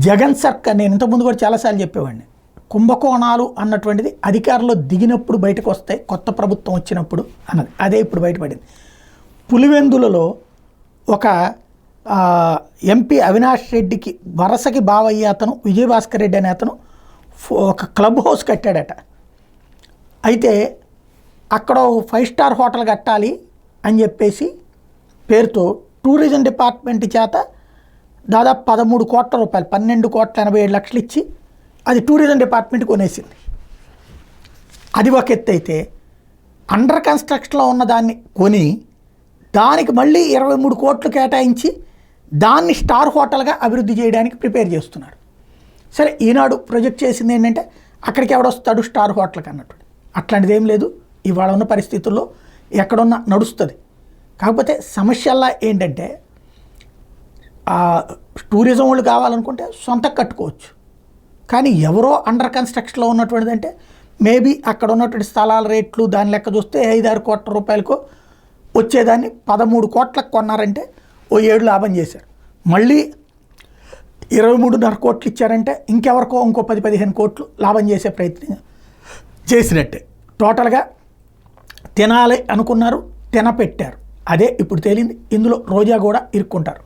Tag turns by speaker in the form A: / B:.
A: జగన్ సర్కార్, నేను ఇంతకుముందు కూడా చాలాసార్లు చెప్పేవాడిని, కుంభకోణాలు అన్నటువంటిది అధికారంలో దిగినప్పుడు బయటకు వస్తాయి, కొత్త ప్రభుత్వం వచ్చినప్పుడు అన్నది. అదే ఇప్పుడు బయటపడింది. పులివెందులలో ఒక ఎంపీ అవినాష్ రెడ్డికి వరసకి బావయ్య అతను, విజయభాస్కర్ రెడ్డి అనే అతను ఒక క్లబ్ హౌస్ కట్టాడట. అయితే అక్కడ 5 స్టార్ హోటల్ కట్టాలి అని చెప్పేసి పేరుతో టూరిజం డిపార్ట్మెంట్ చేత దాదాపు 13 కోట్ల రూపాయలు, 12,87,00,000 ఇచ్చి అది టూరిజం డిపార్ట్మెంట్ కొనేసింది. అది ఒక ఎత్తు అయితే, అండర్ కన్స్ట్రక్షన్లో ఉన్న దాన్ని కొని దానికి మళ్ళీ 23 కోట్లు కేటాయించి దాన్ని స్టార్ హోటల్గా అభివృద్ధి చేయడానికి ప్రిపేర్ చేస్తున్నాడు. సరే, ఈనాడు ప్రొజెక్ట్ చేసింది ఏంటంటే అక్కడికి ఎవడొస్తాడు స్టార్ హోటల్కి అన్నట్టు. అట్లాంటిది ఏం లేదు. ఇవాళ ఉన్న పరిస్థితుల్లో ఎక్కడున్నా నడుస్తుంది. కాకపోతే సమస్యల్లా ఏంటంటే టూరిజం వాళ్ళు కావాలనుకుంటే సొంత కట్టుకోవచ్చు, కానీ ఎవరో అండర్ కన్స్ట్రక్షన్లో ఉన్నటువంటిది అంటే మేబీ అక్కడ ఉన్నటువంటి స్థలాల రేట్లు దాని లెక్క చూస్తే 5-6 కోట్ల రూపాయలకు వచ్చేదాన్ని 13 కోట్లకు కొన్నారంటే ఓ 7 లాభం చేశారు. మళ్ళీ 23.5 కోట్లు ఇచ్చారంటే ఇంకెవరికో ఇంకో 10-15 కోట్లు లాభం చేసే ప్రయత్నం చేసినట్టే. టోటల్గా తినాలి అనుకున్నారు, తినపెట్టారు. అదే ఇప్పుడు తేలింది. ఇందులో రోజా కూడా ఇరుక్కుంటారు.